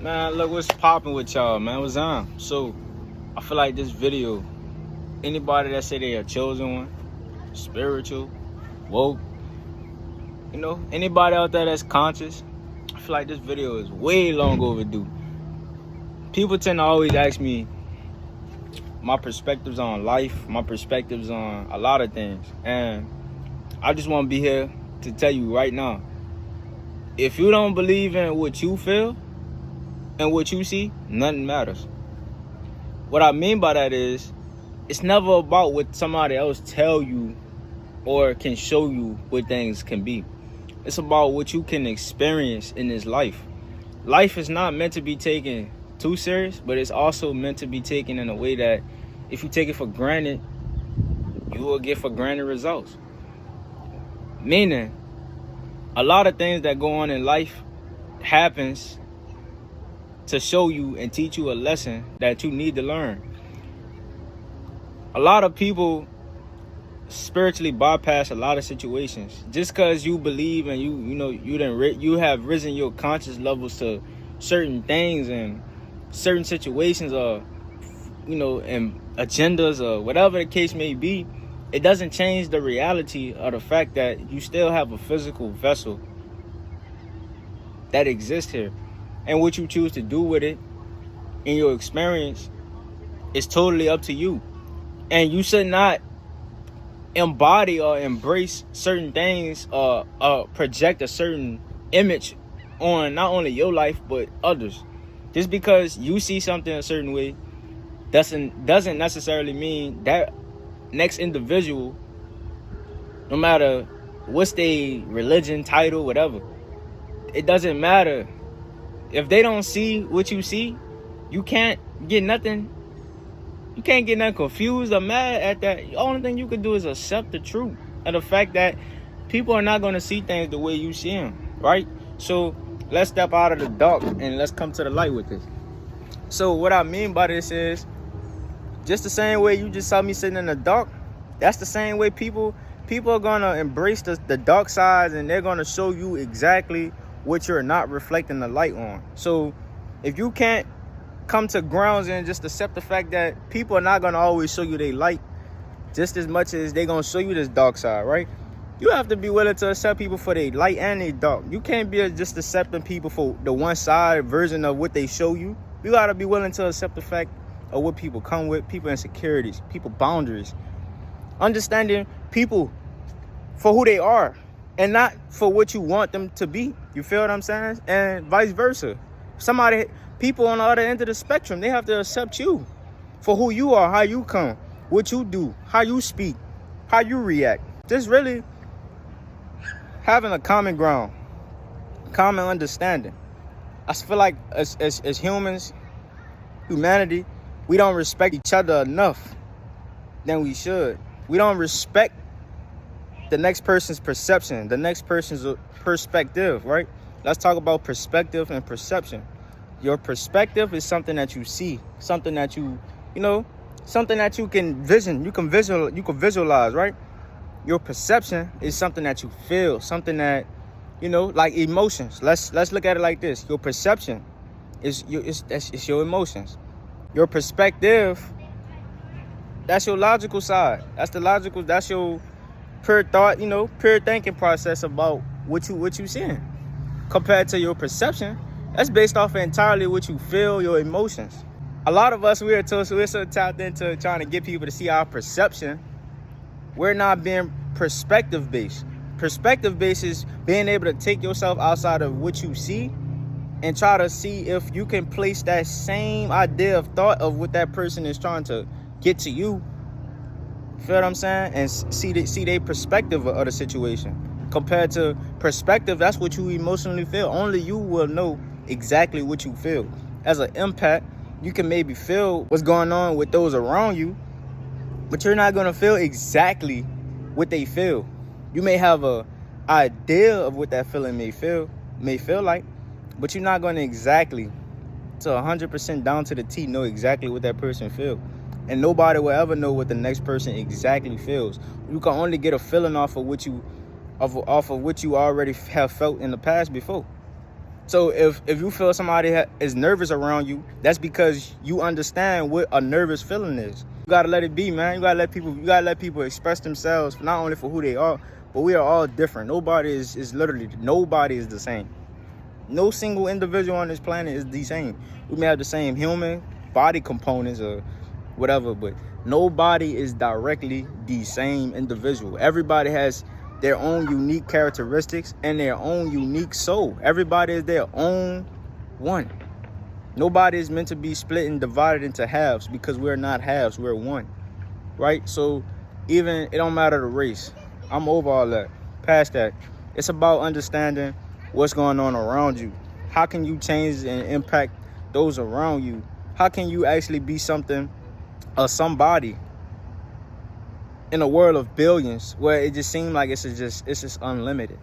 Man, look what's popping with y'all, man. What's on? So, I feel like this video, anybody that say they a chosen one, spiritual, woke, anybody out there that's conscious, I feel like this video is way long overdue. People tend to always ask me my perspectives on life, my perspectives on a lot of things. And I just want to be here to tell you right now, if you don't believe in what you feel and what you see, nothing matters. What I mean by that is, it's never about what somebody else tell you or can show you what things can be. It's about what you can experience in this life. Life is not meant to be taken too serious, but it's also meant to be taken in a way that if you take it for granted, you will get for granted results. Meaning, a lot of things that go on in life happens to show you and teach you a lesson that you need to learn. A lot of people spiritually bypass a lot of situations just because you believe and you have risen your conscious levels to certain things and certain situations or and agendas or whatever the case may be. It doesn't change the reality of the fact that you still have a physical vessel that exists here. And what you choose to do with it in your experience is totally up to you. And you should not embody or embrace certain things or project a certain image on not only your life but others. Just because you see something a certain way doesn't necessarily mean that next individual, no matter what's their religion, title, whatever, it doesn't matter. If they don't see what you see, you can't get nothing. You can't get nothing confused or mad at that. The only thing you can do is accept the truth and the fact that people are not going to see things the way you see them, right? So let's step out of the dark and let's come to the light with this. So what I mean by this is, just the same way you just saw me sitting in the dark, that's the same way people are going to embrace the dark sides, and they're going to show you exactly what you're not reflecting the light on. So if you can't come to grounds and just accept the fact that people are not going to always show you their light just as much as they're going to show you this dark side, right? You have to be willing to accept people for their light and their dark. You can't be just accepting people for the one side version of what they show you. You got to be willing to accept the fact of what people come with, people insecurities, people boundaries. Understanding people for who they are and not for what you want them to be. You feel what I'm saying? And vice versa. People on the other end of the spectrum, they have to accept you for who you are, how you come, what you do, how you speak, how you react. Just really having a common ground, common understanding. I feel like as humans, humanity, we don't respect each other enough than we should. We don't respect the next person's perception, the next person's perspective, right? Let's talk about perspective and perception. Your perspective is something that you see, something that something that you can visualize, right? Your perception is something that you feel, something that, like emotions. Let's look at it like this. Your perception is your emotions. Your perspective, that's your logical side. That's your pure thought, pure thinking process about what you seeing. Compared to your perception, that's based off of entirely what you feel, your emotions. A lot of us, we're so tapped into trying to get people to see our perception. We're not being perspective based. Perspective based is being able to take yourself outside of what you see and try to see if you can place that same idea of thought of what that person is trying to get to you. Feel what I'm saying? And see their perspective of the situation. Compared to perspective, that's what you emotionally feel. Only you will know exactly what you feel. As an empath, you can maybe feel what's going on with those around you, but you're not going to feel exactly what they feel. You may have a idea of what that feeling may feel like, but you're not going to exactly, to 100% down to the T, know exactly what that person feels. And nobody will ever know what the next person exactly feels. You can only get a feeling off of what you already have felt in the past before. So if you feel somebody is nervous around you, that's because you understand what a nervous feeling is. You gotta let it be, man. You gotta let people express themselves, not only for who they are, but we are all different. Nobody is literally, nobody is the same. No single individual on this planet is the same. We may have the same human body components or whatever, but nobody is directly the same individual. Everybody has their own unique characteristics and their own unique soul. Everybody is their own one. Nobody is meant to be split and divided into halves, because we're not halves, we're one, right? So even, it don't matter the race. I'm over all that, past that. It's about understanding what's going on around you. How can you change and impact those around you? How can you actually be something or somebody in a world of billions where it just seems like it's just unlimited?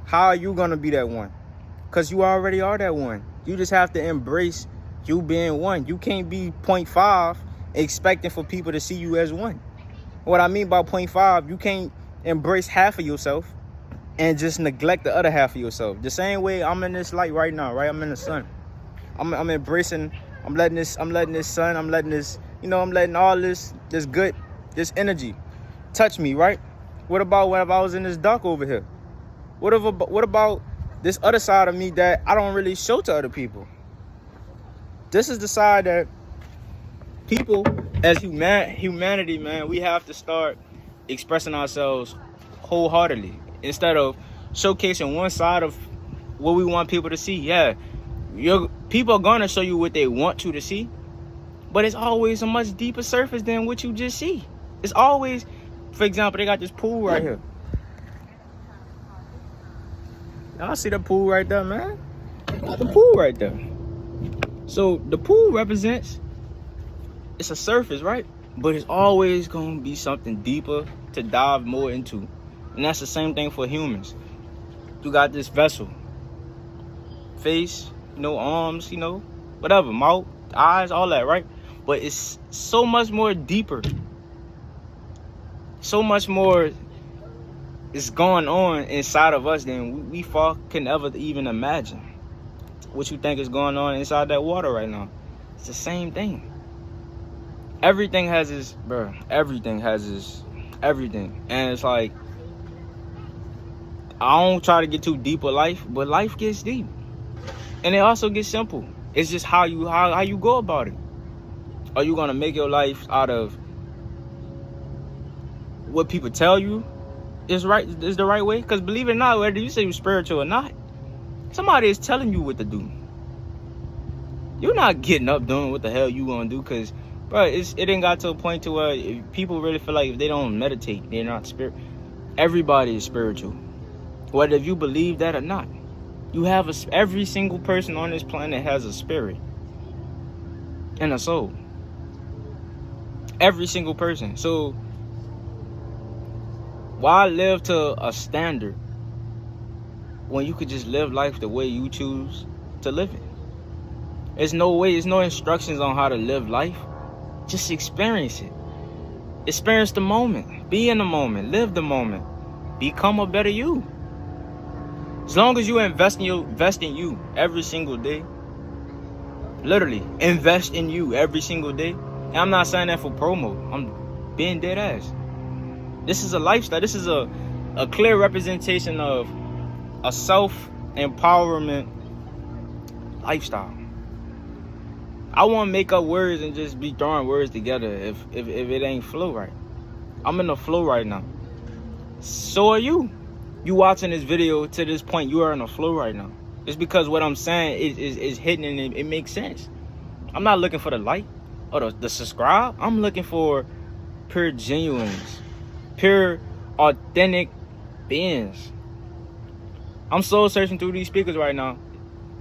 How are you gonna be that one? Because you already are that one. You just have to embrace you being one. You can't be 0.5 expecting for people to see you as one. What I mean by 0.5, you can't embrace half of yourself and just neglect the other half of yourself. The same way I'm in this light right now, right? I'm in the sun. I'm embracing, I'm letting this sun, I'm letting this, I'm letting all this good, this energy touch me, right? What about when I was in this dark over here? What about this other side of me that I don't really show to other people? This is the side that people, as humanity, man, we have to start expressing ourselves wholeheartedly instead of showcasing one side of what we want people to see. Yeah, people are gonna show you what they want you to see, but it's always a much deeper surface than what you just see. It's always, for example, they got this pool right here. Y'all see the pool right there, man? Got the pool right there. So the pool represents, it's a surface, right? But it's always gonna be something deeper to dive more into. And that's the same thing for humans. You got this vessel, face, arms, whatever, mouth, eyes, all that, right? But it's so much more deeper. So much more is going on inside of us than we can ever even imagine. What you think is going on inside that water right now? It's the same thing. Everything has everything. And it's like, I don't try to get too deep with life, but life gets deep. And it also gets simple. It's just how you go about it. Are you gonna make your life out of what people tell you is the right way? Because believe it or not, whether you say you're spiritual or not, somebody is telling you what to do. You're not getting up doing what the hell you gonna do, because it ain't got to a point to where if people really feel like if they don't meditate, they're not spiritual. Everybody is spiritual, whether if you believe that or not. You have every single person on this planet has a spirit and a soul. Every single person. So why live to a standard when you could just live life the way you choose to live it? There's no instructions on how to live life. Just experience it. Experience the moment. Be in the moment. Live the moment. Become a better you. As long as you invest in you every single day. Literally, invest in you every single day. And I'm not saying that for promo. I'm being dead ass. This is a lifestyle. This is a clear representation of a self-empowerment lifestyle. I won't make up words and just be throwing words together if it ain't flow right. I'm in the flow right now. So are you. You watching this video to this point, you are in the flow right now. It's because what I'm saying is hitting and it makes sense. I'm not looking for the like or the subscribe. I'm looking for pure genuineness. Pure, authentic beings. I'm soul searching through these speakers right now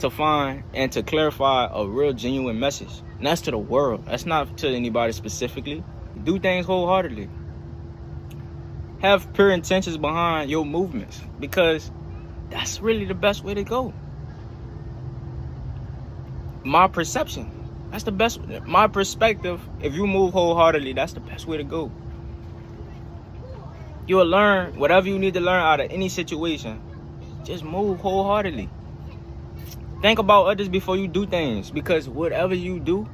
to find and to clarify a real genuine message. And that's to the world. That's not to anybody specifically. Do things wholeheartedly. Have pure intentions behind your movements, because that's really the best way to go. My perception. That's the best. My perspective, if you move wholeheartedly, that's the best way to go. You'll learn whatever you need to learn out of any situation. Just move wholeheartedly. Think about others before you do things, because whatever you do,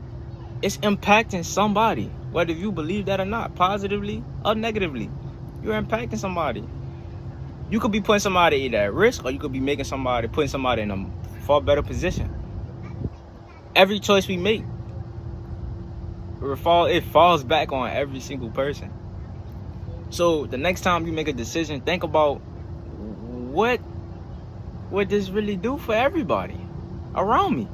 it's impacting somebody, whether you believe that or not, positively or negatively. You're impacting somebody. You could be putting somebody either at risk, or you could be putting somebody in a far better position. Every choice we make, it falls back on every single person. So the next time you make a decision, think about what would this really do for everybody around me.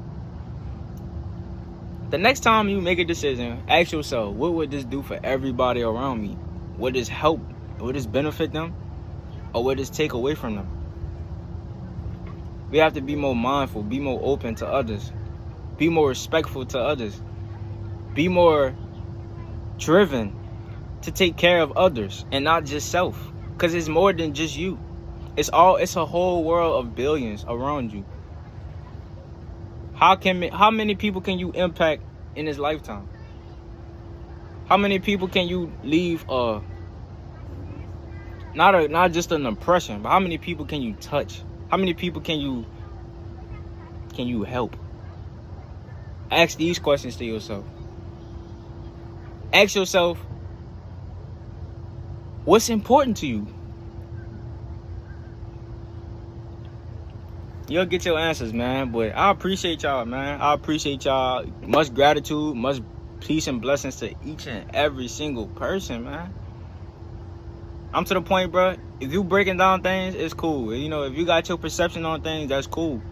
The next time you make a decision, ask yourself, what would this do for everybody around me? Would this help? Would this benefit them? Or would this take away from them? We have to be more mindful, be more open to others, be more respectful to others, be more driven to take care of others and not just self. Because it's more than just you. It's a whole world of billions around you. How many people can you impact in this lifetime? How many people can you leave not just an impression, but how many people can you touch? How many people can you help? Ask these questions to yourself. Ask yourself, what's important to you? You'll get your answers, man. But I appreciate y'all, man. I appreciate y'all. Much gratitude, much peace and blessings to each and every single person, man. I'm to the point, bro. If you breaking down things, it's cool. You know, if you got your perception on things, that's cool.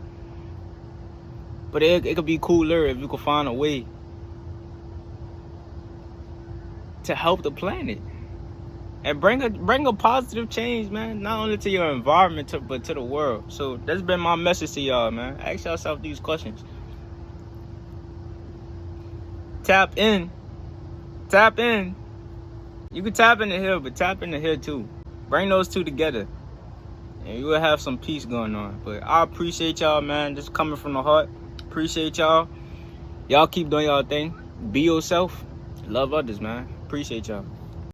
But it could be cooler if you could find a way to help the planet and bring a positive change, man. Not only to your environment, but to the world. So that's been my message to y'all, man. Ask yourself these questions. Tap in. You can tap into here, but tap into here too. Bring those two together, and you will have some peace going on. But I appreciate y'all, man. Just coming from the heart. Appreciate y'all. Y'all keep doing y'all thing. Be yourself. Love others, man. Appreciate y'all.